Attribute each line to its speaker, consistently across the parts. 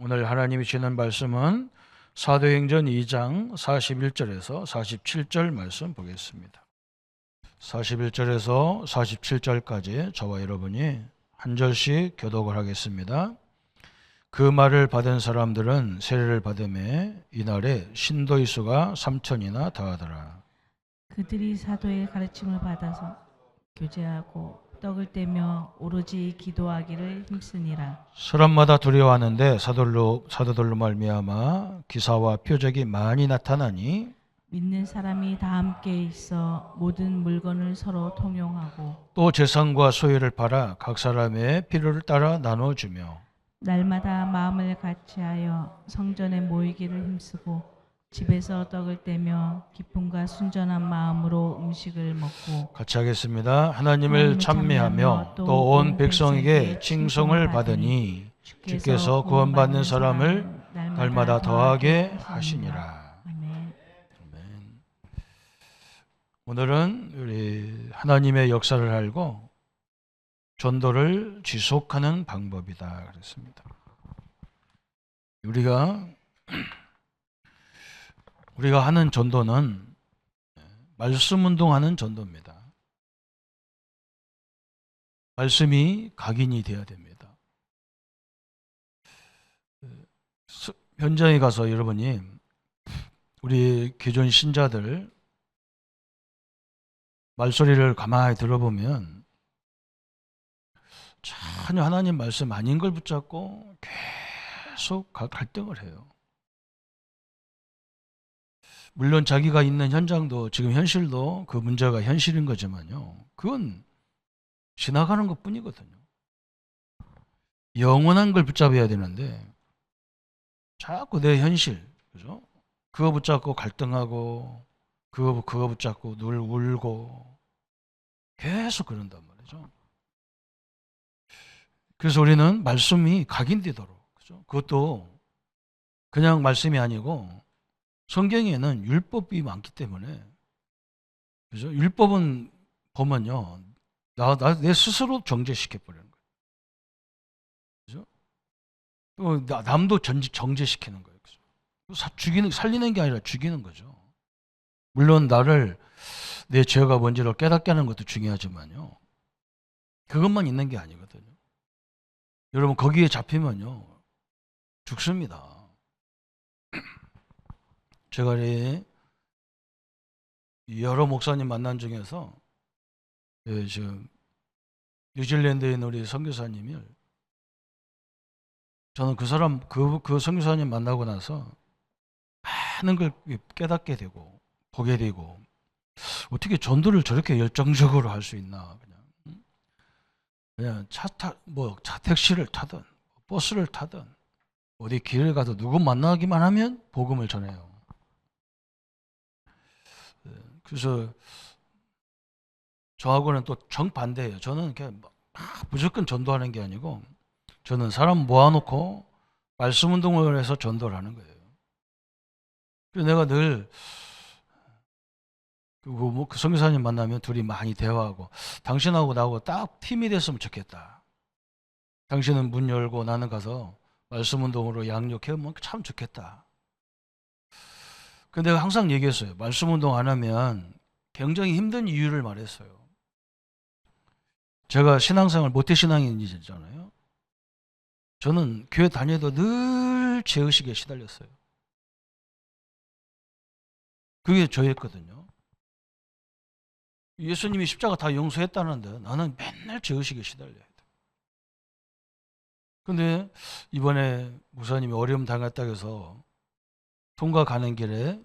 Speaker 1: 오늘 하나님이 주시는 말씀은 사도행전 2장 41절에서 47절 말씀 보겠습니다. 41절에서 47절까지 저와 여러분이 한 절씩 교독을 하겠습니다. 그 말을 받은 사람들은 세례를 받음에 이날에 신도의 수가 3천이나 더하더라.
Speaker 2: 그들이 사도의 가르침을 받아서 교제하고 떡을 떼며 오로지 기도하기를 힘쓰니라.
Speaker 1: 사람마다 두려워하는데 사도들로 말미암아 기사와 표적이 많이 나타나니
Speaker 2: 믿는 사람이 다 함께 있어 모든 물건을 서로 통용하고
Speaker 1: 또 재산과 소유를 팔아 각 사람의 필요를 따라 나눠주며
Speaker 2: 날마다 마음을 같이하여 성전에 모이기를 힘쓰고 집에서 떡을 떼며 기쁨과 순전한 마음으로 음식을 먹고
Speaker 1: 같이 하겠습니다. 하나님을
Speaker 2: 하나님을
Speaker 1: 찬미하며 또 온 백성에게 칭송을 받으니 주께서 구원받는 사람을 날마다 더하게 하시니라.
Speaker 2: 아멘.
Speaker 1: 아멘. 오늘은 우리 하나님의 역사를 알고 전도를 지속하는 방법이다 그랬습니다. 우리가 하는 전도는 말씀 운동하는 전도입니다. 말씀이 각인이 되어야 됩니다. 현장에 가서 여러분이 우리 기존 신자들 말소리를 가만히 들어보면 전혀 하나님 말씀 아닌 걸 붙잡고 계속 갈등을 해요. 물론 자기가 있는 현장도 지금 현실도 그 문제가 현실인 거지만요. 그건 지나가는 것 뿐이거든요. 영원한 걸 붙잡아야 되는데 자꾸 내 현실, 그죠? 그거 붙잡고 갈등하고 그거 붙잡고 늘 울고 계속 그런단 말이죠. 그래서 우리는 말씀이 각인되도록, 그죠? 그것도 그냥 말씀이 아니고 성경에는 율법이 많기 때문에, 그죠? 율법은 보면요, 내 스스로 정죄시켜버리는 거예요. 그죠? 또 남도 정죄시키는 거예요. 그죠? 살리는 게 아니라 죽이는 거죠. 물론 내 죄가 뭔지를 깨닫게 하는 것도 중요하지만요. 그것만 있는 게 아니거든요. 여러분, 거기에 잡히면요, 죽습니다. 제가 여러 목사님 만난 중에서 지금 뉴질랜드에 있는 우리 선교사님을 저는 그 선교사님 만나고 나서 많은 걸 깨닫게 되고 보게 되고 어떻게 전도를 저렇게 열정적으로 할 수 있나. 그냥 택시를 타든 버스를 타든 어디 길을 가도 누구 만나기만 하면 복음을 전해요. 그래서 저하고는 또 정반대예요. 저는 그냥 무조건 전도하는 게 아니고 저는 사람 모아놓고 말씀 운동을 해서 전도를 하는 거예요. 그래서 내가 늘 그 선교사님 만나면 둘이 많이 대화하고 당신하고 나하고 딱 팀이 됐으면 좋겠다. 당신은 문 열고 나는 가서 말씀 운동으로 양육해보면 참 좋겠다. 근데 내가 항상 얘기했어요. 말씀 운동 안 하면 굉장히 힘든 이유를 말했어요. 제가 신앙생활 모태신앙인이잖아요. 저는 교회 다녀도 늘 죄의식에 시달렸어요. 그게 저였거든요. 예수님이 십자가 다 용서했다는데 나는 맨날 죄의식에 시달려야 돼. 근데 이번에 목사님이 어려움 당했다고 해서 통과 가는 길에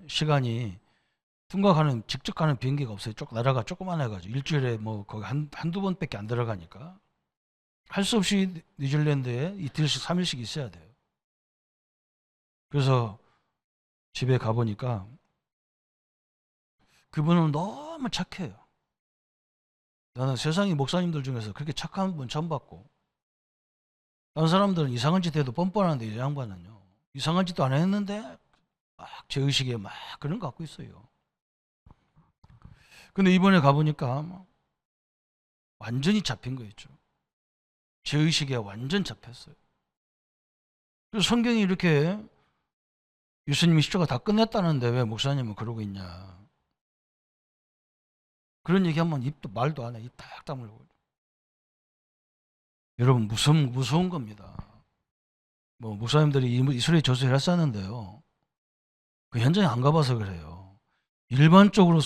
Speaker 1: 직접 가는 비행기가 없어요. 나라가 조그만해가지고 일주일에 거기 한두 번밖에 안 들어가니까 할 수 없이 뉴질랜드에 이틀씩 3일씩 있어야 돼요. 그래서 집에 가보니까 그분은 너무 착해요. 나는 세상의 목사님들 중에서 그렇게 착한 분 처음 봤고, 다른 사람들은 이상한 짓 해도 뻔뻔한데 이 양반은요, 이상한 짓도 안 했는데 막 죄의식에 막 그런 거 갖고 있어요. 근데 이번에 가보니까 완전히 잡힌 거 있죠. 죄의식에 완전 잡혔어요. 그래서 성경이 이렇게 예수님이 십자가 다 끝냈다는데 왜 목사님은 그러고 있냐. 그런 얘기하면 입도 말도 안 해. 입 딱 다물고. 여러분 무서운 겁니다. 뭐 목사님들이 이스라엘 저수지를 했었는데요. 그 현장에 안 가봐서 그래요. 일반적으로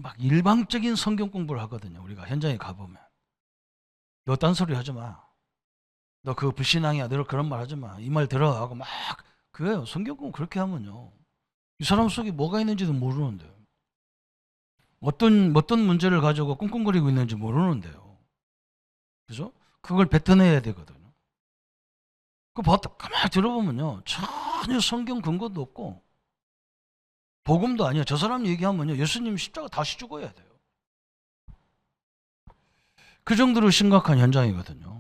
Speaker 1: 막 일방적인 성경 공부를 하거든요. 우리가 현장에 가보면 너 딴소리 하지 마. 너 그거 불신앙이야. 너 그런 말 하지 마. 이 말 들어 하고 막 그래요. 성경 공부 그렇게 하면요. 이 사람 속에 뭐가 있는지도 모르는데요. 어떤 문제를 가지고 꿍꿍거리고 있는지 모르는데요. 그죠? 그걸 뱉어내야 되거든요. 가만히 들어보면요. 전혀 성경 근거도 없고 복음도 아니에요. 저 사람 얘기하면요. 예수님 십자가 다시 죽어야 돼요. 그 정도로 심각한 현장이거든요.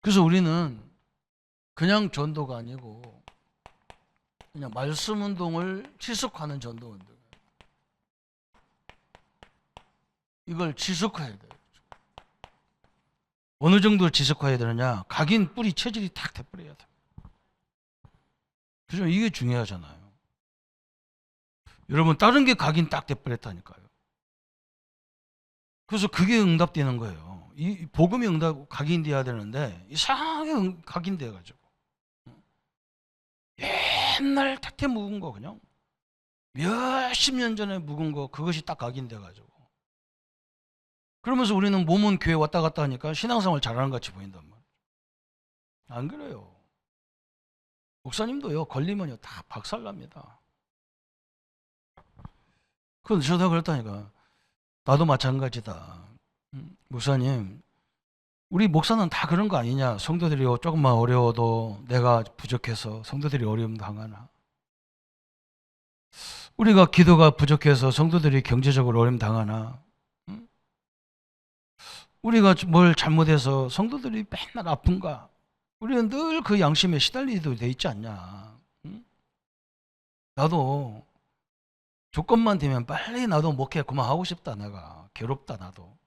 Speaker 1: 그래서 우리는 그냥 전도가 아니고 그냥 말씀 운동을 지속하는 전도 운동. 이걸 지속해야 돼요. 어느 정도 지속해야 되느냐? 각인 뿌리 체질이 탁 돼버려야 돼요. 그죠? 이게 중요하잖아요. 여러분 다른 게 각인 딱 돼버렸다니까요. 그래서 그게 응답되는 거예요. 이 복음이 각인돼야 되는데 이상하게 각인돼가지고 옛날 태태 묵은 거 그냥 몇십 년 전에 묵은 거 그것이 딱 각인돼가지고 그러면서 우리는 몸은 교회 왔다 갔다 하니까 신앙생활 잘하는 것 같이 보인단 말이에요. 안 그래요. 목사님도요 걸리면요 다 박살납니다. 그건 저도 그랬다니까. 나도 마찬가지다. 목사님, 우리 목사는 다 그런 거 아니냐? 성도들이 조금만 어려워도 내가 부족해서 성도들이 어려움 당하나? 우리가 기도가 부족해서 성도들이 경제적으로 어려움 당하나? 우리가 뭘 잘못해서 성도들이 맨날 아픈가? 우리는 늘 그 양심에 시달리도 돼 있지 않냐? 나도 조건만 되면 빨리 나도 목회 그만하고 싶다. 내가 괴롭다. 나도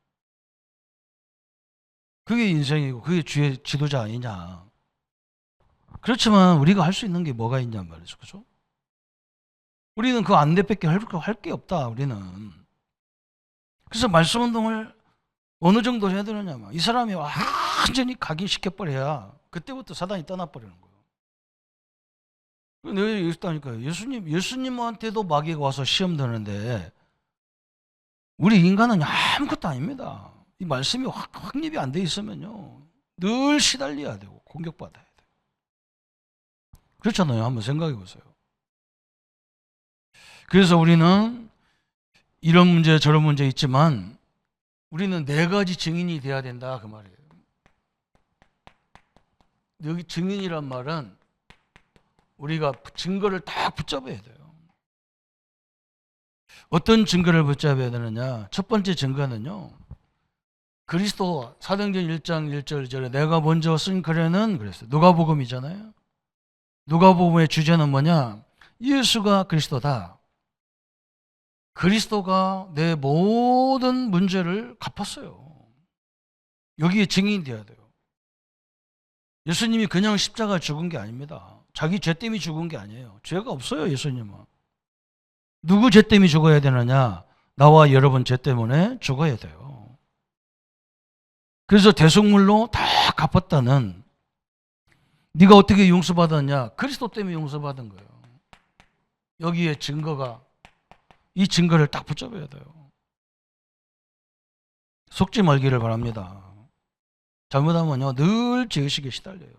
Speaker 1: 그게 인생이고 그게 주의 지도자 아니냐. 그렇지만 우리가 할 수 있는 게 뭐가 있냔 말이죠. 그죠? 우리는 그 안대밖에 할 게 없다. 우리는. 그래서 말씀 운동을 어느 정도 해야 되느냐. 이 사람이 완전히 각인시켜버려야 그때부터 사단이 떠나버리는 거예요. 내가 얘기했다니까요. 예수님한테도 마귀가 와서 시험 드는데 우리 인간은 아무것도 아닙니다. 이 말씀이 확립이 안 돼 있으면요. 늘 시달려야 되고 공격받아야 돼요. 그렇잖아요. 한번 생각해 보세요. 그래서 우리는 이런 문제 저런 문제 있지만 우리는 네 가지 증인이 돼야 된다 그 말이에요. 여기 증인이란 말은 우리가 증거를 딱 붙잡아야 돼요. 어떤 증거를 붙잡아야 되느냐? 첫 번째 증거는요. 그리스도 사도행전 1장 1절 절에 내가 먼저 쓴 글에는 그랬어요. 누가복음이잖아요. 누가복음의 주제는 뭐냐? 예수가 그리스도다. 그리스도가 내 모든 문제를 갚았어요. 여기에 증인이 돼야 돼요. 예수님이 그냥 십자가 죽은 게 아닙니다. 자기 죄 때문에 죽은 게 아니에요. 죄가 없어요, 예수님은. 누구 죄 때문에 죽어야 되느냐? 나와 여러분 죄 때문에 죽어야 돼요. 그래서 대속물로 다 갚았다는 네가 어떻게 용서받았냐? 그리스도 때문에 용서받은 거예요. 여기에 증거가 이 증거를 딱 붙잡아야 돼요. 속지 말기를 바랍니다. 잘못하면요 늘 죄의식에 시달려요.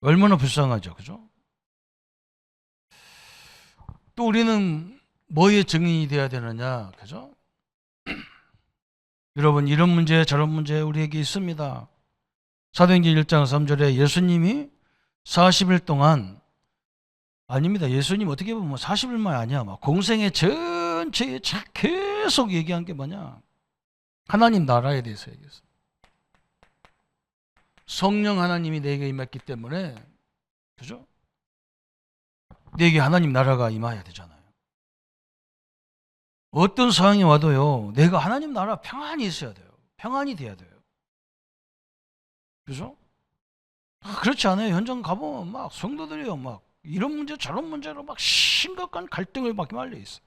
Speaker 1: 얼마나 불쌍하죠, 그죠? 또 우리는 뭐의 증인이 돼야 되느냐, 그죠? 여러분 이런 문제 저런 문제 우리에게 있습니다. 사도행전 1장 3절에 예수님이 40일 동안 아닙니다. 예수님 어떻게 보면 40일만 아니야. 막 공생의 전체에 계속 얘기한 게 뭐냐? 하나님 나라에 대해서 얘기했어요. 성령 하나님이 내게 임했기 때문에 그죠? 내게 하나님 나라가 임해야 되잖아요. 어떤 상황이 와도요. 내가 하나님 나라 평안이 있어야 돼요. 평안이 돼야 돼요. 그죠? 그렇지 않아요. 현장 가보면 막 성도들이요, 막 이런 문제 저런 문제로 막 심각한 갈등을 막 말려 있어.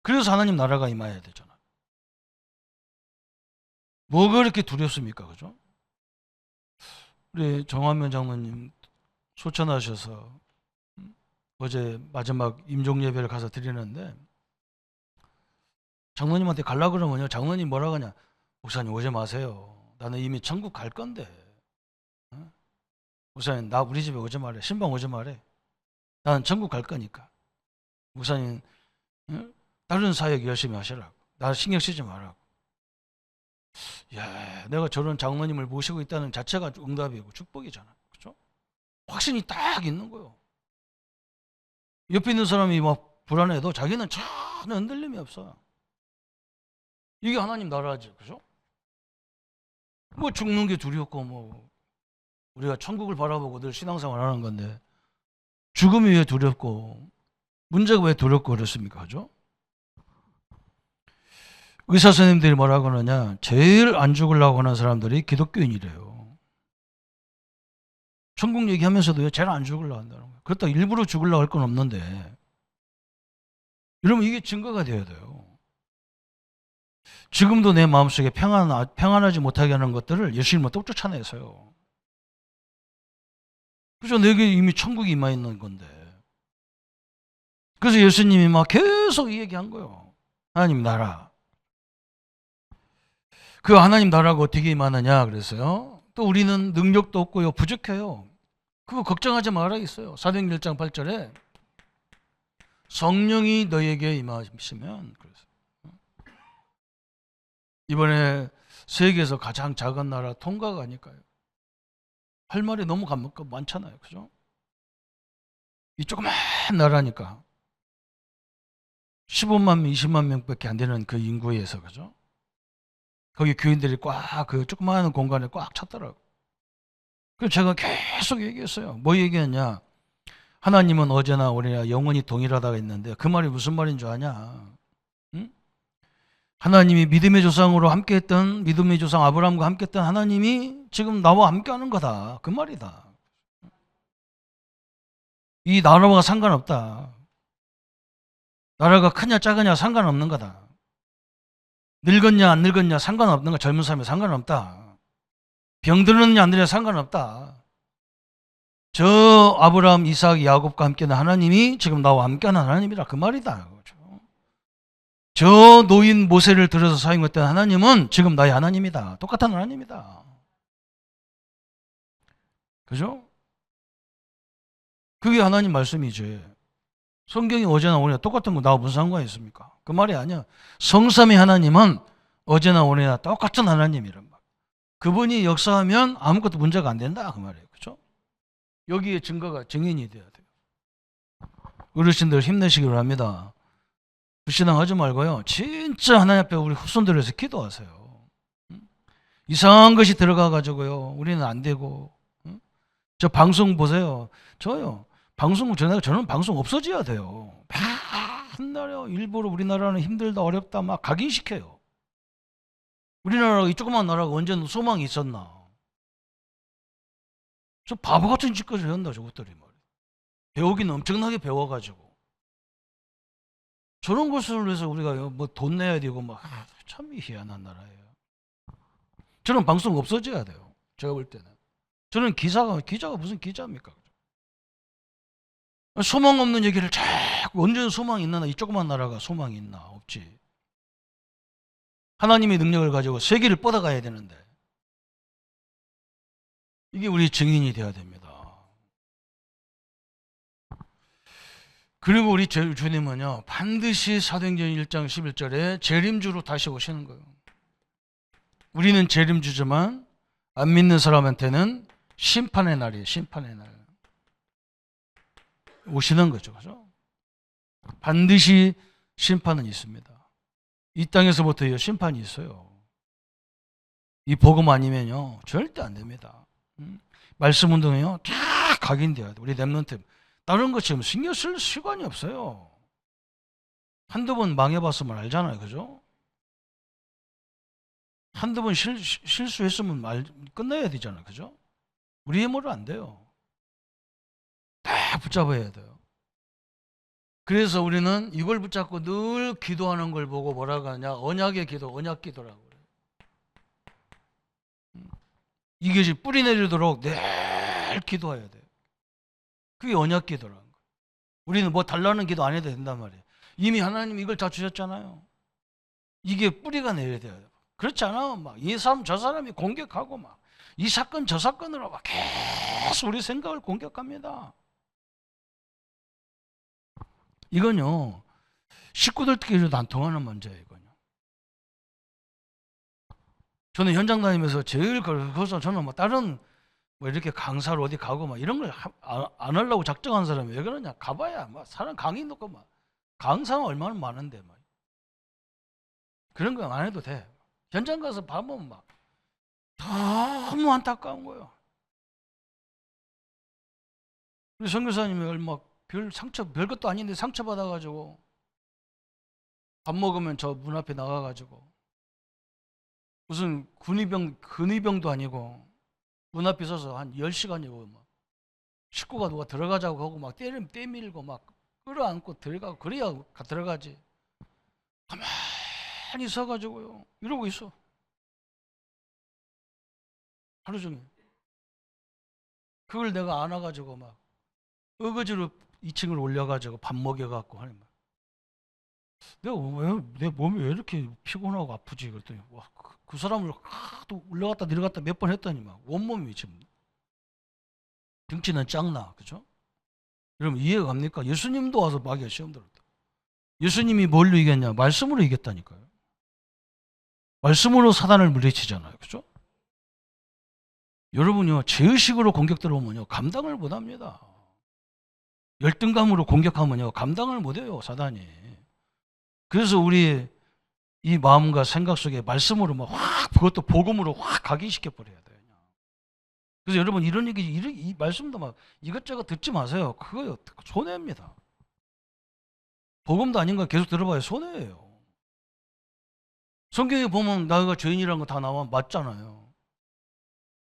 Speaker 1: 그래서 하나님 나라가 임해야 되잖아. 뭐가 그렇게 두렵습니까, 그죠? 우리 정화면 장로님 소천하셔서 어제 마지막 임종 예배를 가서 드리는데 장로님한테 갈라 그러면요, 장로님 뭐라 그러냐? 목사님 오지 마세요. 나는 이미 천국 갈 건데. 어? 목사님 나 우리 집에 오지 말래. 신방 오지 말래. 나는 천국 갈 거니까. 목사님 다른 사역 열심히 하시라고. 나 신경 쓰지 말라고. 야, 내가 저런 장로님을 모시고 있다는 자체가 응답이고 축복이잖아. 그죠? 확신이 딱 있는 거예요. 옆에 있는 사람이 막 불안해도 자기는 전혀 흔들림이 없어. 이게 하나님 나라지. 그죠? 뭐 죽는 게 두렵고 뭐 우리가 천국을 바라보고 늘 신앙생활 하는 건데 죽음이 왜 두렵고 문제가 왜 두렵고 그렇습니까? 그죠? 의사 선생님들이 뭐라고 하느냐, 제일 안 죽으려고 하는 사람들이 기독교인이래요. 천국 얘기하면서도 제일 안 죽으려고 한다는 거예요. 그렇다고 일부러 죽으려고 할 건 없는데, 여러분 이게 증거가 되어야 돼요. 지금도 내 마음속에 평안하지 못하게 하는 것들을 예수님은 또 쫓아내서요. 그죠? 내게 이미 천국이 임해 있는 건데. 그래서 예수님이 막 계속 이 얘기한 거예요. 하나님 나라. 그 하나님 나라가 어떻게 임하느냐 그랬어요. 또 우리는 능력도 없고요, 부족해요. 그거 걱정하지 말아 있어요. 사도행전 1장 8절에 성령이 너에게 임하시면 그랬어요. 이번에 세계에서 가장 작은 나라 통가가 아닐까요? 할 말이 너무 많잖아요. 그죠? 이 조그만 나라니까 15만 명, 20만 명밖에 안 되는 그 인구에서, 그죠? 거기 교인들이 꽉 그 조그마한 공간에 꽉 찼더라고. 그래서 제가 계속 얘기했어요. 뭐 얘기했냐? 하나님은 어제나 오늘이나 영원히 동일하다고 했는데 그 말이 무슨 말인 줄 아냐? 응? 하나님이 믿음의 조상으로 함께했던, 믿음의 조상 아브라함과 함께했던 하나님이 지금 나와 함께하는 거다. 그 말이다. 이 나라와 상관없다. 나라가 크냐 작으냐 상관없는 거다. 늙었냐 안 늙었냐 상관없는 거. 젊은 사람이 상관없다. 병들었냐 안 들었냐 상관없다. 저 아브라함, 이삭, 야곱과 함께는 하나님이 지금 나와 함께하는 하나님이라 그 말이다. 저 노인 모세를 들어서 사용했던 하나님은 지금 나의 하나님이다. 똑같은 하나님이다. 그죠? 그게 하나님 말씀이지. 성경이 어제나 오늘이나 똑같은 거 나와 무슨 상관이 있습니까? 그 말이 아니야. 성삼위 하나님은 어제나 오늘이나 똑같은 하나님이란 말. 그분이 역사하면 아무것도 문제가 안 된다 그 말이에요. 그렇죠? 여기에 증거가 증인이 돼야 돼요. 어르신들 힘내시기 바랍니다. 불신앙하지 말고요. 진짜 하나님 앞에 우리 후손들을 위해서 기도하세요. 이상한 것이 들어가가지고요. 우리는 안 되고. 저 방송 보세요. 저요. 저는 방송 없어져야 돼요. 맨날요. 일부러 우리나라는 힘들다 어렵다 막 각인시켜요. 우리나라가 이 조그만 나라가 언제는 소망이 있었나. 저 바보 같은 짓까지 한다 저것들이 말이에요. 배우기는 엄청나게 배워가지고. 저런 것을 위해서 우리가 뭐 돈 내야 되고 막 참 희한한 나라예요. 저는 방송 없어져야 돼요. 제가 볼 때는. 저는 기자가 무슨 기자입니까? 소망 없는 얘기를 자꾸 언제는 소망이 있나? 이 조그만 나라가 소망이 있나? 없지. 하나님의 능력을 가지고 세계를 뻗어가야 되는데 이게 우리 증인이 되어야 됩니다. 그리고 우리 주님은요 반드시 사도행전 1장 11절에 재림주로 다시 오시는 거예요. 우리는 재림주지만 안 믿는 사람한테는 심판의 날이에요. 심판의 날. 오시는 거죠. 그죠? 반드시 심판은 있습니다. 이 땅에서부터 심판이 있어요. 이 복음 아니면요 절대 안 됩니다. 말씀 운동이요 다 각인돼야 돼. 우리 렘넌트 다른 거 지금 신경 쓸 시간이 없어요. 한두 번 망해봤으면 알잖아요. 그죠? 한두 번 실수했으면 끝나야 되잖아요. 그죠? 우리 힘으로 안 돼요. 딱 붙잡아야 돼요. 그래서 우리는 이걸 붙잡고 늘 기도하는 걸 보고 뭐라고 하냐? 언약의 기도, 언약 기도라고 그래요. 이게 뿌리 내리도록 늘 기도해야 돼요. 그게 언약 기도라는 거예요. 우리는 뭐 달라는 기도 안 해도 된단 말이에요. 이미 하나님 이걸 다 주셨잖아요. 이게 뿌리가 내려야 돼요. 그렇지 않아? 막 이 사람 저 사람이 공격하고 막 이 사건 저 사건으로 막 계속 우리 생각을 공격합니다. 이건요 식구들끼리도 안 통하는 문제예요. 이건요. 저는 현장 다니면서 제일 그래서 저는 뭐 다른 뭐 이렇게 강사로 어디 가고 막 이런 걸 안 하려고 작정한 사람이 왜 그러냐? 가봐야 막 사람 강의 놓고 막 강사가 얼마나 많은데 막 그런 거 안 해도 돼. 현장 가서 봐보면 막 너무 안타까운 거예요. 우리 선교사님이 얼마 별 상처 별 것도 아닌데 상처 받아가지고 밥 먹으면 저 문 앞에 나가가지고 무슨 근위병도 아니고 문 앞에 서서 한 10시간이고 막 식구가 누가 들어가자고 하고 막 때밀고 막 끌어안고 들어가고 그래야 들어가지. 가만히 서가지고요 이러고 있어 하루 종일. 그걸 내가 안아가지고 막 어거지로 2층을 올려가지고 밥 먹여갖고 하는 거야. 내 몸이 왜 이렇게 피곤하고 아프지? 그랬더니 와, 그 사람을 또 올라갔다 내려갔다 몇 번 했더니 막 온몸이 지금 등치는 작나, 그죠? 여러분 이해가 갑니까? 예수님도 와서 마귀가 시험 들었다. 예수님이 뭘로 이겼냐? 말씀으로 이겼다니까요. 말씀으로 사단을 물리치잖아요, 그죠? 여러분요 죄의식으로 공격 들어오면요 감당을 못합니다. 열등감으로 공격하면요 감당을 못해요 사단이. 그래서 우리 이 마음과 생각 속에 말씀으로 막 확 그것도 복음으로 확 각인시켜 버려야 돼요. 그래서 여러분 이런 얘기 이 말씀도 막 이것저것 듣지 마세요. 그거요 손해입니다. 복음도 아닌 거 계속 들어봐야 손해예요. 성경에 보면 나가 죄인이라는 거 다 나와 맞잖아요.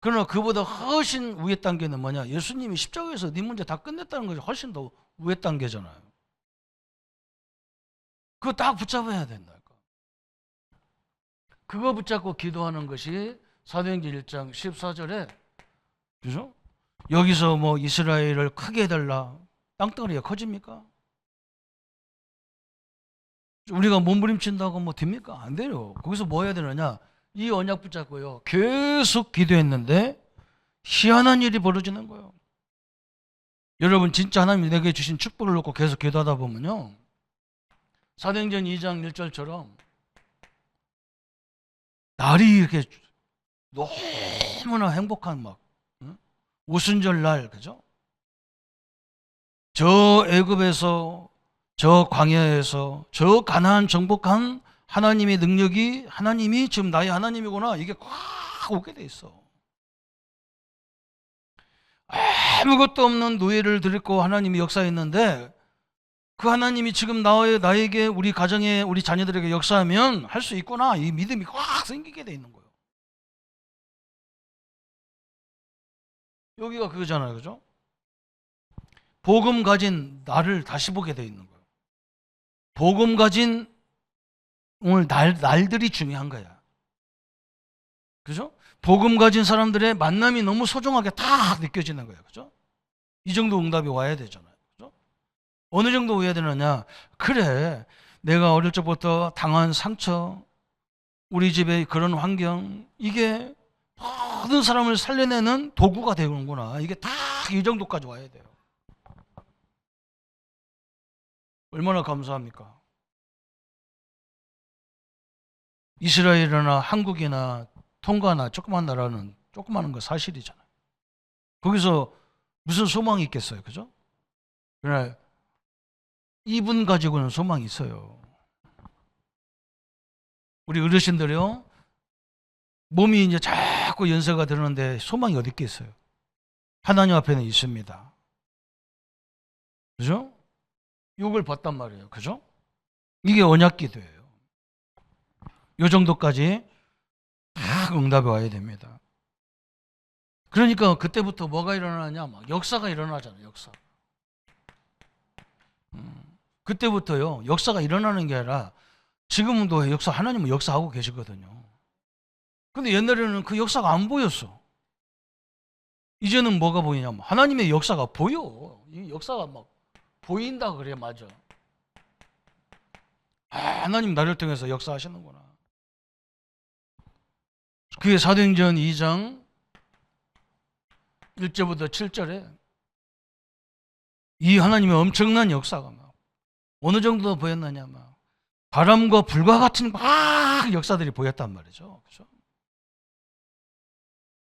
Speaker 1: 그러나 그보다 훨씬 위의 단계는 뭐냐? 예수님이 십자가에서 네 문제 다 끝냈다는 것이 훨씬 더 위의 단계잖아요. 그거 딱 붙잡아야 된다니까. 그거 붙잡고 기도하는 것이 사도행전 1장 14절에 그죠? 여기서 뭐 이스라엘을 크게 해달라. 땅덩어리가 커집니까? 우리가 몸부림친다고 뭐 됩니까? 안 돼요. 거기서 뭐 해야 되느냐? 이 언약 붙잡고요. 계속 기도했는데 희한한 일이 벌어지는 거예요. 여러분 진짜 하나님이 내게 주신 축복을 놓고 계속 기도하다 보면요. 사도행전 2장 1절처럼 날이 이렇게 너무나 행복한 막 오순절 날 그죠? 저 애굽에서 저 광야에서 저 가나안 정복한 하나님의 능력이 하나님이 지금 나의 하나님이구나 이게 꽉 오게 돼 있어. 아무것도 없는 노예를 들고 하나님이 역사했는데 그 하나님이 지금 나에게 우리 가정에 우리 자녀들에게 역사하면 할 수 있구나 이 믿음이 꽉 생기게 돼 있는 거예요. 여기가 그거잖아요, 그죠? 복음 가진 나를 다시 보게 돼 있는 거예요. 복음 가진 오늘 날들이 중요한 거야. 그죠? 복음 가진 사람들의 만남이 너무 소중하게 다 느껴지는 거예요. 그죠? 이 정도 응답이 와야 되잖아요. 그죠? 어느 정도 와야 되느냐? 그래, 내가 어릴 적부터 당한 상처, 우리 집의 그런 환경, 이게 모든 사람을 살려내는 도구가 되는구나. 이게 다 이 정도까지 와야 돼요. 얼마나 감사합니까? 이스라엘이나 한국이나 통가나 조그만 나라는 조그마한 거 사실이잖아요. 거기서 무슨 소망이 있겠어요, 그죠? 그러나 이분 가지고는 소망이 있어요. 우리 어르신들이요, 몸이 이제 자꾸 연세가 들었는데 소망이 어디 있겠어요? 하나님 앞에는 있습니다. 그죠? 욕을 봤단 말이에요, 그죠? 이게 언약 기도예요. 요 정도까지 다 응답이 와야 됩니다. 그러니까 그때부터 뭐가 일어나냐? 막 역사가 일어나잖아요. 역사. 그때부터요. 역사가 일어나는 게 아니라 지금도 역사 하나님은 역사하고 계시거든요. 근데 옛날에는 그 역사가 안 보였어. 이제는 뭐가 보이냐면 하나님의 역사가 보여. 이 역사가 막 보인다 그래. 맞아. 아, 하나님 나를 통해서 역사하시는구나. 그게 사도행전 2장 1절부터 7절에 이 하나님의 엄청난 역사가 막 어느 정도 보였느냐, 막 바람과 불과 같은 막 역사들이 보였단 말이죠. 그렇죠?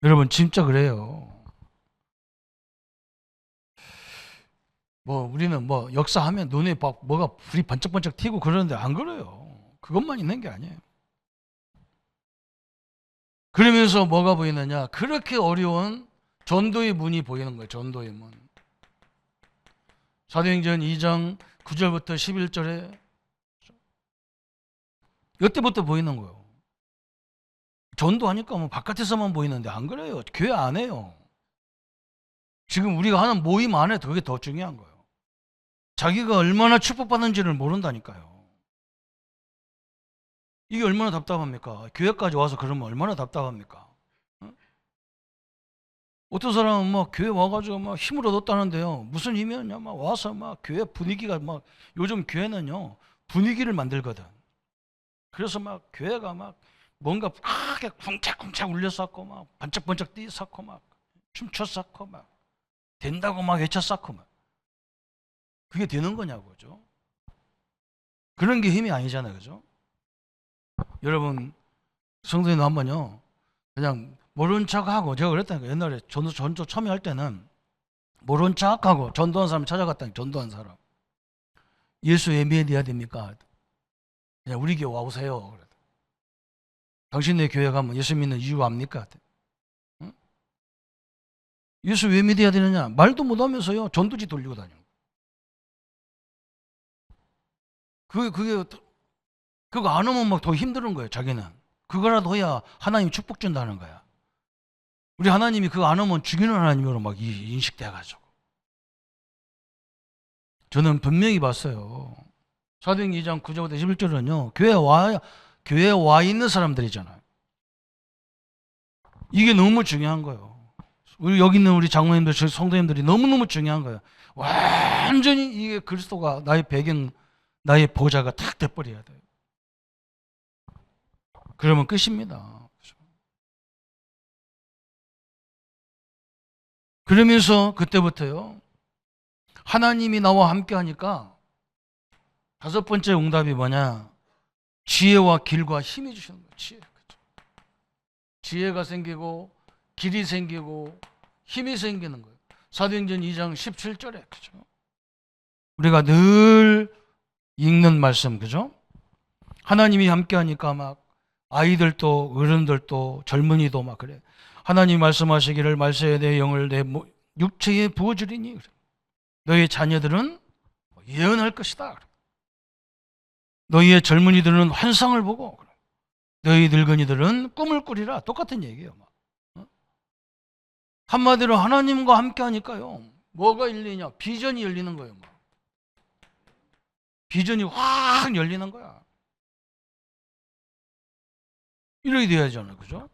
Speaker 1: 여러분 진짜 그래요. 뭐 우리는 뭐 역사하면 눈에 막 뭐가 불이 번쩍번쩍 튀고 그러는데 안 그래요. 그것만 있는 게 아니에요. 그러면서 뭐가 보이느냐? 그렇게 어려운 전도의 문이 보이는 거예요. 전도의 문. 사도행전 2장 9절부터 11절에 이때부터 보이는 거예요. 전도하니까 뭐 바깥에서만 보이는데 안 그래요. 교회 안에요. 지금 우리가 하는 모임 안에 그게 더 중요한 거예요. 자기가 얼마나 축복받는지를 모른다니까요. 이게 얼마나 답답합니까? 교회까지 와서 그러면 얼마나 답답합니까? 응? 어떤 사람은 막 교회 와가지고 막 힘을 얻었다는데요. 무슨 힘이었냐? 막 와서 막 교회 분위기가 막 요즘 교회는요 분위기를 만들거든. 그래서 막 교회가 막 뭔가 크게 쿵짝쿵짝 울렸었고 막 반짝반짝 뛰었었고 막 춤췄었고 막 된다고 막 외쳤었고 막 그게 되는 거냐고, 그죠? 그런 게 힘이 아니잖아요, 그죠? 여러분 성도님 한번요 그냥 모른 척하고 제가 그랬다니까. 옛날에 전도 처음에 할 때는 모른 척하고 전도한 사람 찾아갔다니. 전도한 사람 예수 예배해야 됩니까? 그냥 우리 교회 와보세요. 당신네 교회 가면 예수 믿는 이유 압니까? 응? 예수 왜 믿어야 되느냐? 말도 못하면서요 전도지 돌리고 다녀요. 그거 안 하면 막 더 힘든 거예요. 자기는 그거라도 해야 하나님 축복 준다는 거야. 우리 하나님이 그거 안 하면 죽이는 하나님으로 막 인식돼가지고. 저는 분명히 봤어요. 사도행전 2장 9절부터 11절은요 교회에 와 있는 사람들이잖아요. 이게 너무 중요한 거예요. 우리 여기 있는 우리 장로님들, 성도님들이 너무너무 중요한 거예요. 완전히 이게 그리스도가 나의 배경, 나의 보좌가 탁 돼버려야 돼요. 그러면 끝입니다. 그러면서 그때부터요 하나님이 나와 함께 하니까 다섯 번째 응답이 뭐냐? 지혜와 길과 힘이 주시는 거예요. 지혜. 그렇죠? 지혜가 생기고 길이 생기고 힘이 생기는 거예요. 사도행전 2장 17절에 그죠? 우리가 늘 읽는 말씀, 그죠? 하나님이 함께 하니까 막 아이들도 어른들도 젊은이도 막 그래. 하나님 말씀하시기를 말세에 내 영을 내 육체에 부어주리니 너희 자녀들은 예언할 것이다. 너희의 젊은이들은 환상을 보고 너희 늙은이들은 꿈을 꾸리라. 똑같은 얘기예요. 한마디로 하나님과 함께 하니까요 뭐가 열리냐? 비전이 열리는 거예요. 비전이 확 열리는 거야. 이렇게 돼야잖아요. 그죠?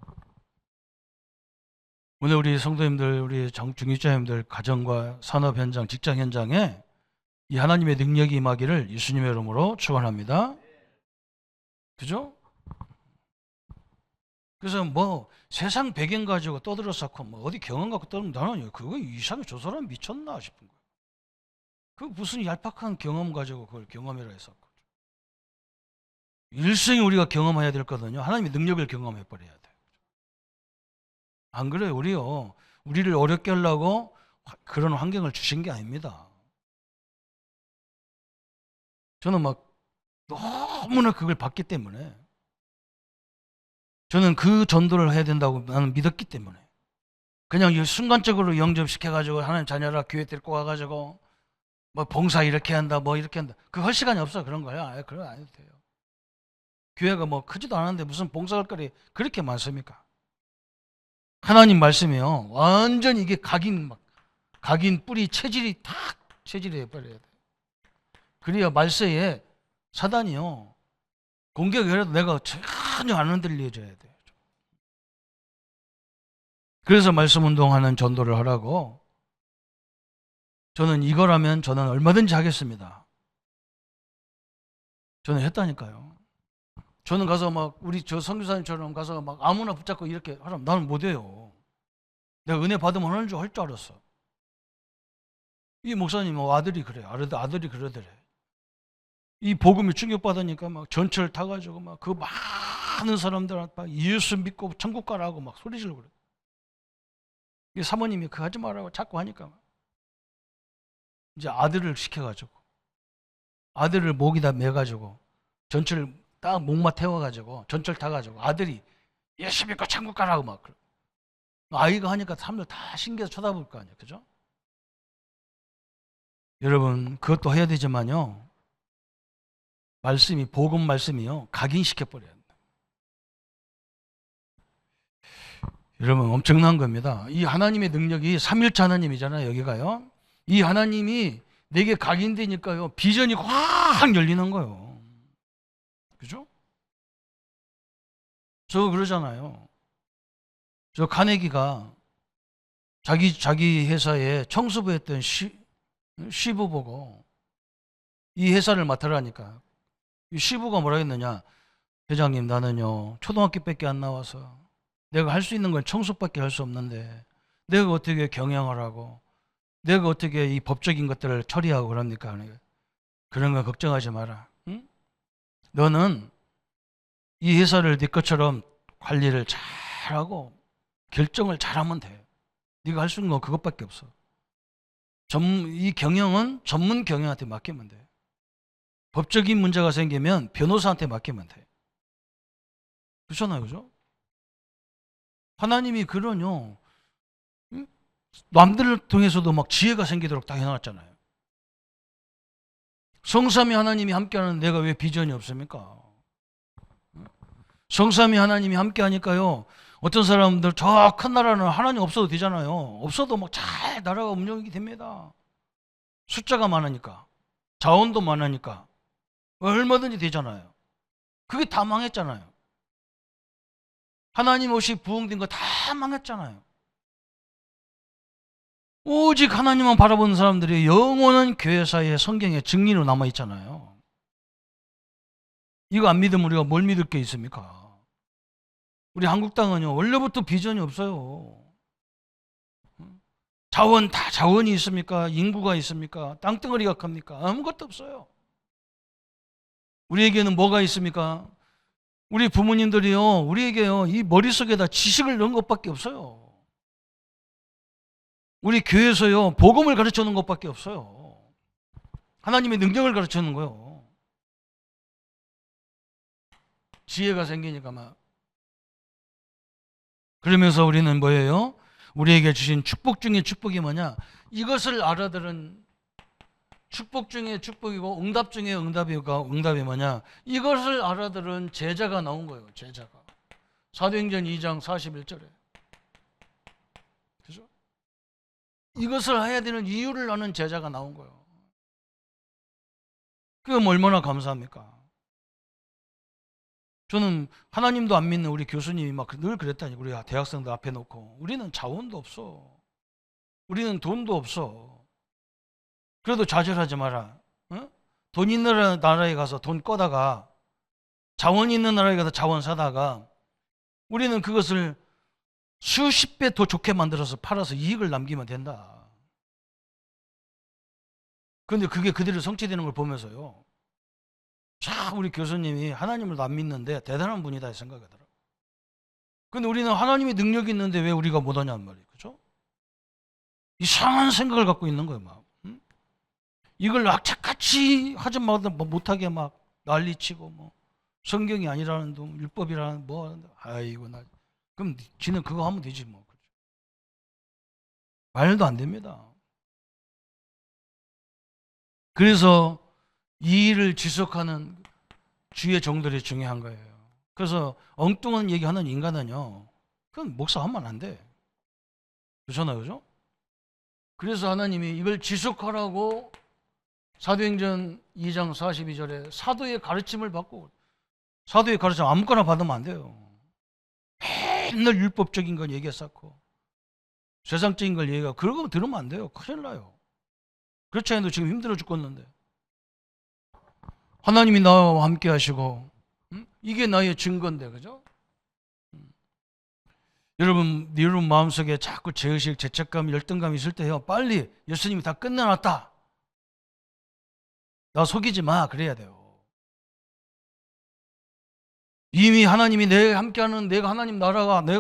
Speaker 1: 오늘 우리 성도님들, 우리 중직자님들 가정과 산업 현장, 직장 현장에 이 하나님의 능력이 임하기를 예수님의 이름으로 축원합니다. 그죠? 그래서 뭐 세상 배경 가지고 떠들어서 뭐 어디 경험 갖고 떠들면 나는 그거 이상해. 저 사람 미쳤나 싶은 거예요. 그 무슨 얄팍한 경험 가지고 그걸 경험이라 해서. 일생에 우리가 경험해야 될 거거든요. 하나님의 능력을 경험해 버려야 돼요. 안 그래요? 우리를 어렵게 하려고 그런 환경을 주신 게 아닙니다. 저는 막 너무나 그걸 봤기 때문에 저는 그 전도를 해야 된다고 나는 믿었기 때문에 그냥 순간적으로 영접시켜가지고 하나님 자녀라 교회 데리고 와가지고 뭐 봉사 이렇게 한다 뭐 이렇게 한다 그거 할 시간이 없어. 그런 거야. 그런 거 안 해도 돼요. 교회가 뭐 크지도 않은데 무슨 봉사할 거리 그렇게 많습니까? 하나님 말씀이요. 완전 이게 각인 뿌리 체질이 다 체질해 버려야 돼. 그래야 말세에 사단이요. 공격을 해도 내가 전혀 안 흔들려져야 돼. 그래서 말씀 운동하는 전도를 하라고. 저는 이거라면 저는 얼마든지 하겠습니다. 저는 했다니까요. 저는 가서 막 우리 저 선교사님처럼 가서 막 아무나 붙잡고 이렇게 하라면 나는 못해요. 내가 은혜 받으면 하는 줄 할 줄 알았어. 이 목사님 아들이 그래. 아들이 그러더래. 이 복음이 충격받으니까 막 전철 타가지고 막 그 많은 사람들한테 막 예수 믿고 천국 가라고 막 소리 지르고 그래. 이 사모님이 그거 하지 말라고 자꾸 하니까 이제 아들을 시켜가지고 아들을 목에다 매가지고 전철 딱 목마 태워가지고 전철 타가지고 아들이 예수 믿고 천국 가라고 막 그래. 아이가 하니까 사람들 다 신기해서 쳐다볼 거 아니에요. 그죠? 여러분 그것도 해야 되지만요. 말씀이 복음 말씀이요. 각인시켜버려야 합니다. 여러분 엄청난 겁니다. 이 하나님의 능력이 삼일체 하나님이잖아요. 여기가요. 이 하나님이 내게 각인되니까요. 비전이 확 열리는 거예요. 그죠? 저 그러잖아요. 저 카네기가 자기 회사에 청소부 했던 시부 보고 이 회사를 맡으라니까 이 시부가 뭐라 했느냐. 회장님 나는요 초등학교밖에 안 나와서 내가 할 수 있는 건 청소밖에 할 수 없는데 내가 어떻게 경영을 하고 내가 어떻게 이 법적인 것들을 처리하고 그럽니까? 그런 거 걱정하지 마라. 응? 너는 이 회사를 네 것처럼 관리를 잘하고 결정을 잘하면 돼. 네가 할 수 있는 건 그것밖에 없어. 이 경영은 전문 경영한테 맡기면 돼. 법적인 문제가 생기면 변호사한테 맡기면 돼. 그렇잖아요, 그죠? 하나님이 그러뇨. 응? 남들을 통해서도 막 지혜가 생기도록 다 해놨잖아요. 성삼위 하나님이 함께하는 내가 왜 비전이 없습니까? 성삼위 하나님이 함께하니까요. 어떤 사람들 저 큰 나라는 하나님 없어도 되잖아요. 없어도 막 잘 나라가 운영이 됩니다. 숫자가 많으니까 자원도 많으니까 얼마든지 되잖아요. 그게 다 망했잖아요. 하나님 없이 부흥된 거 다 망했잖아요. 오직 하나님만 바라보는 사람들이 영원한 교회사의 성경의 증인으로 남아있잖아요. 이거 안 믿으면 우리가 뭘 믿을 게 있습니까? 우리 한국 땅은요 원래부터 비전이 없어요. 다 자원이 있습니까? 인구가 있습니까? 땅덩어리가 큽니까? 아무것도 없어요. 우리에게는 뭐가 있습니까? 우리 부모님들이요 우리에게요 이 머릿속에다 지식을 넣은 것밖에 없어요. 우리 교회에서요 복음을 가르쳐 주는 것밖에 없어요. 하나님의 능력을 가르쳐 주는 거예요. 지혜가 생기니까 막. 그러면서 우리는 뭐예요? 우리에게 주신 축복 중에 축복이 뭐냐? 이것을 알아들은 축복 중에 축복이고 응답 중에 응답이 뭐냐? 이것을 알아들은 제자가 나온 거예요. 제자가. 사도행전 2장 41절에. 그죠? 이것을 해야 되는 이유를 아는 제자가 나온 거예요. 그럼 얼마나 감사합니까? 저는 하나님도 안 믿는 우리 교수님이 막 늘 그랬다니. 우리 대학생들 앞에 놓고 우리는 자원도 없어. 우리는 돈도 없어. 그래도 좌절하지 마라. 어? 돈 있는 나라에 가서 돈 꺼다가 자원 있는 나라에 가서 자원 사다가 우리는 그것을 수십 배 더 좋게 만들어서 팔아서 이익을 남기면 된다. 그런데 그게 그대로 성취되는 걸 보면서요. 참 우리 교수님이 하나님을 안 믿는데 대단한 분이다 생각하더라고요. 근데 우리는 하나님의 능력이 있는데 왜 우리가 못하냐는 말이에요. 그죠? 이상한 생각을 갖고 있는 거예요. 막. 응? 이걸 악착같이 하지 못하게 막 난리치고 뭐 성경이 아니라는 둥 율법이라는 뭐 아이고 나 그럼 지는 그거 하면 되지 뭐. 말도 안 됩니다. 그래서 이 일을 지속하는 주의 종들이 중요한 거예요. 그래서 엉뚱한 얘기하는 인간은요, 그건 목사하면 안 돼. 그렇잖아요, 그죠? 그래서 하나님이 이걸 지속하라고 사도행전 2장 42절에 사도의 가르침을 받고, 사도의 가르침 아무거나 받으면 안 돼요. 맨날 율법적인 걸 얘기해 쌓고 세상적인 걸 얘기하고 그런 거 들으면 안 돼요. 큰일 나요. 그렇지 않아도 지금 힘들어 죽겠는데 하나님이 나와 함께 하시고, 이게 나의 증거인데, 그죠? 여러분 마음속에 자꾸 죄의식, 죄책감, 열등감이 있을 때요, 빨리 예수님이 다 끝내놨다, 나 속이지 마, 그래야 돼요. 이미 하나님이 내 함께하는, 내가 하나님 나라, 내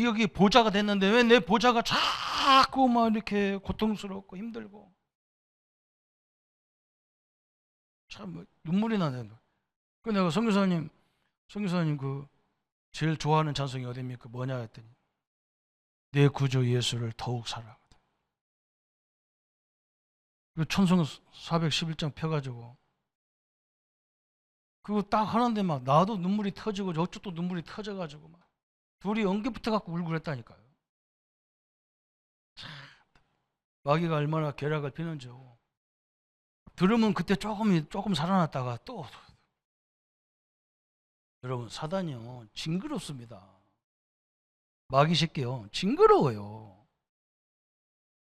Speaker 1: 여기 보좌가 됐는데 왜 내 보좌가 자꾸 막 이렇게 고통스럽고 힘들고, 참 눈물이 나네. 그 내가 선교사님 그 제일 좋아하는 찬송이 어디입니까? 뭐냐 했더니 내 구주 예수를 더욱 사랑하다. 그 찬송 411장 펴가지고 그거 딱 하는데 막 나도 눈물이 터지고 저쪽도 눈물이 터져가지고 막 둘이 엉겨 붙어갖고 울고 그랬다니까요. 참, 마귀가 얼마나 계략을 피는지 들으면 그때 조금 살아났다가 또. 여러분, 사단이요 징그럽습니다. 마귀 새끼요 징그러워요.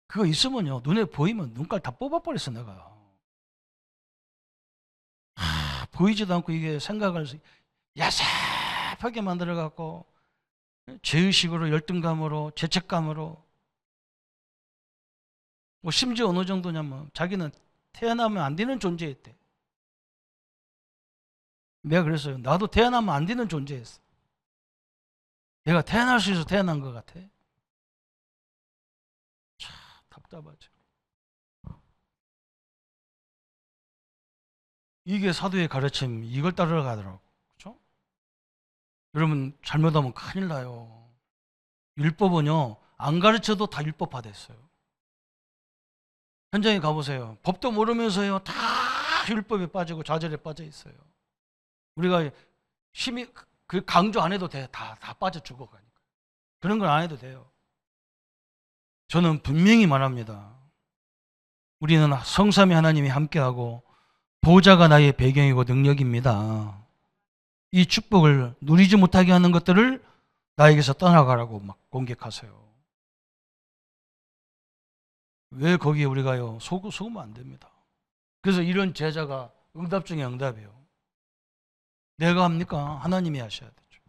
Speaker 1: 그거 있으면요 눈에 보이면 눈깔 다 뽑아버렸어 내가. 보이지도 않고 이게 생각을 야삽하게 만들어갖고 죄의식으로, 열등감으로, 죄책감으로, 뭐 심지어 어느 정도냐면 자기는 태어나면 안 되는 존재였대. 내가 그랬어요. 나도 태어나면 안 되는 존재였어. 내가 태어날 수 있어서 태어난 것 같아. 참 답답하죠. 이게 사도의 가르침, 이걸 따라가더라고. 그렇죠? 여러분 잘못하면 큰일 나요. 율법은요 안 가르쳐도 다 율법화 됐어요. 현장에 가보세요. 법도 모르면서요 다 율법에 빠지고 좌절에 빠져 있어요. 우리가 심히 그 강조 안 해도 돼. 다 빠져 죽어가니까. 그런 걸 안 해도 돼요. 저는 분명히 말합니다. 우리는 성삼위 하나님이 함께하고 보좌가 나의 배경이고 능력입니다. 이 축복을 누리지 못하게 하는 것들을 나에게서 떠나가라고 막 공격하세요. 왜 거기에 우리가요 속으면 안 됩니다. 그래서 이런 제자가 응답 중에 응답이에요. 내가 합니까? 하나님이 하셔야 되죠.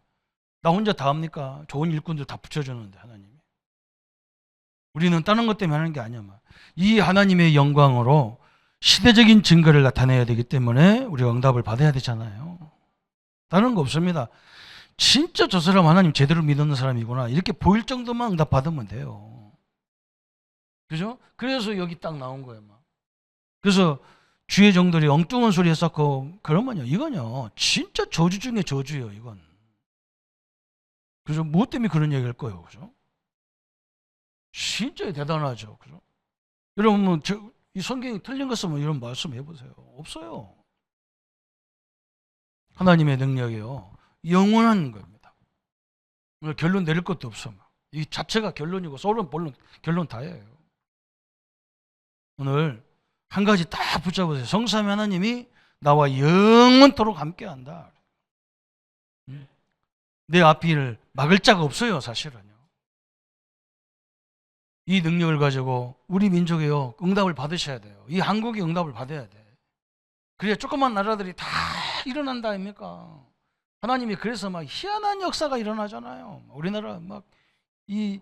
Speaker 1: 나 혼자 다 합니까? 좋은 일꾼들 다 붙여주는데 하나님이. 우리는 다른 것 때문에 하는 게 아니야. 이 하나님의 영광으로 시대적인 증거를 나타내야 되기 때문에 우리가 응답을 받아야 되잖아요. 다른 거 없습니다. 진짜 저 사람 하나님 제대로 믿는 사람이구나 이렇게 보일 정도만 응답 받으면 돼요. 그죠? 그래서 여기 딱 나온 거예요. 그래서 주의 종들이 엉뚱한 소리 했었고 그러면요 이건요 진짜 저주 중에 저주예요. 이건. 그죠? 무엇 때문에 그런 얘기할 거예요. 그죠? 진짜 대단하죠. 그죠? 여러분 이 성경이 틀린 것 쓰면 이런 말씀 해보세요. 없어요. 하나님의 능력이요 영원한 겁니다. 결론 내릴 것도 없어. 이 자체가 결론이고 소론 본론 결론 다예요. 오늘 한 가지 딱 붙잡으세요. 성삼위 하나님이 나와 영원토록 함께한다. 내 앞길을 막을 자가 없어요. 사실은요. 이 능력을 가지고 우리 민족이요 응답을 받으셔야 돼요. 이 한국이 응답을 받아야 돼. 그래야 조그만 나라들이 다 일어난다 아닙니까? 하나님이 그래서 막 희한한 역사가 일어나잖아요. 우리나라 막 이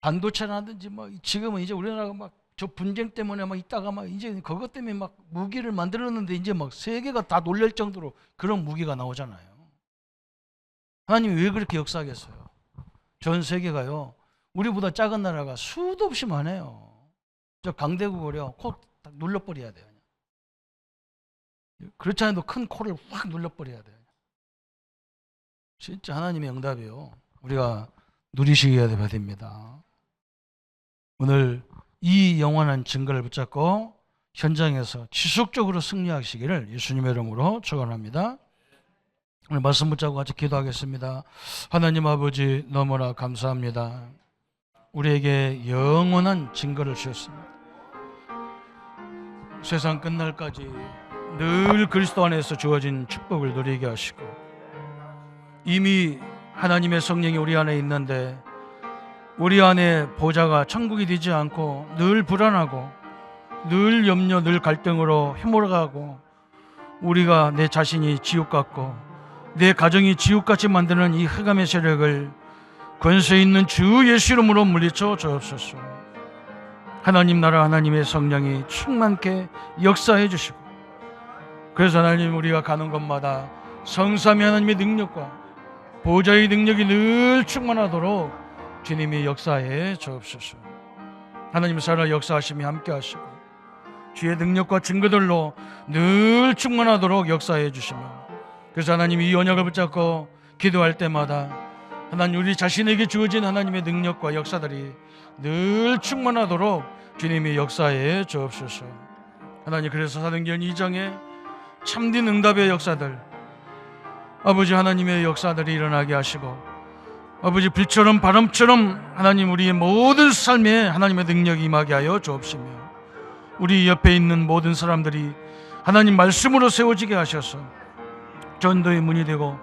Speaker 1: 반도체라든지 뭐 지금은 이제 우리나라가 막 저 분쟁 때문에 막 있다가 막 이제 그것 때문에 막 무기를 만들었는데 이제 막 세계가 다 놀랄 정도로 그런 무기가 나오잖아요. 하나님이 왜 그렇게 역사하겠어요? 전 세계가요 우리보다 작은 나라가 수도 없이 많아요. 저 강대국을요 코 딱 눌러버려야 돼요. 그렇지 않아도 큰 코를 확 눌러버려야 돼요. 진짜 하나님의 응답이요 우리가 누리셔야 됩니다. 오늘 이 영원한 증거를 붙잡고 현장에서 지속적으로 승리하시기를 예수님의 이름으로 축원합니다. 오늘 말씀 붙잡고 같이 기도하겠습니다. 하나님 아버지 너무나 감사합니다. 우리에게 영원한 증거를 주셨습니다. 세상 끝날까지 늘 그리스도 안에서 주어진 축복을 누리게 하시고, 이미 하나님의 성령이 우리 안에 있는데 우리 안에 보좌가 천국이 되지 않고 늘 불안하고 늘 염려, 늘 갈등으로 힘몰아가고, 우리가 내 자신이 지옥 같고 내 가정이 지옥같이 만드는 이 흑암의 세력을 권세 있는 주 예수 이름으로 물리쳐 주옵소서. 하나님 나라, 하나님의 성령이 충만케 역사해 주시고, 그래서 하나님, 우리가 가는 곳마다 성삼위 하나님의 능력과 보좌의 능력이 늘 충만하도록 주님이 역사해 주옵소서. 하나님 살아 역사하심이 함께 하시고 주의 능력과 증거들로 늘 충만하도록 역사해 주시며, 그래서 하나님 이 언약을 붙잡고 기도할 때마다 하나님 우리 자신에게 주어진 하나님의 능력과 역사들이 늘 충만하도록 주님이 역사해 주옵소서. 하나님, 그래서 사도행전 2장에 참된 응답의 역사들, 아버지 하나님의 역사들이 일어나게 하시고, 아버지 불처럼 바람처럼 하나님 우리의 모든 삶에 하나님의 능력이 임하게 하여 주옵시며, 우리 옆에 있는 모든 사람들이 하나님 말씀으로 세워지게 하셔서 전도의 문이 되고,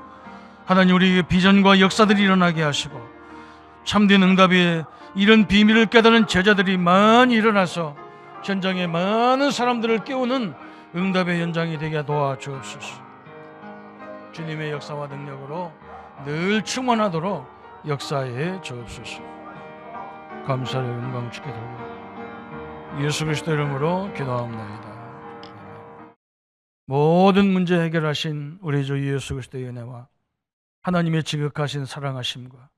Speaker 1: 하나님 우리에게 비전과 역사들이 일어나게 하시고, 참된 응답의 이런 비밀을 깨달은 제자들이 많이 일어나서 현장에 많은 사람들을 깨우는 응답의 현장이 되게 도와주옵소서. 주님의 역사와 능력으로 늘 충만하도록 역사해 주옵소서. 감사를 영광 주께 드리고 예수 그리스도 이름으로 기도합니다. 모든 문제 해결하신 우리 주 예수 그리스도의 은혜와 하나님의 지극하신 사랑하심과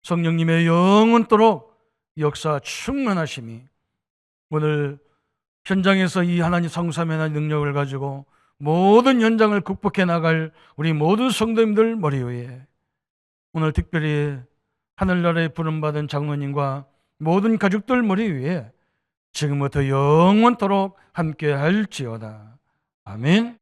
Speaker 1: 성령님의 영원토록 역사 충만하심이 오늘 현장에서 이 하나님 성삼위 하나님 능력을 가지고 모든 현장을 극복해 나갈 우리 모든 성도님들 머리 위에, 오늘 특별히 하늘나라에 부름받은 장로님과 모든 가족들 머리 위에 지금부터 영원토록 함께 할지어다. 아멘.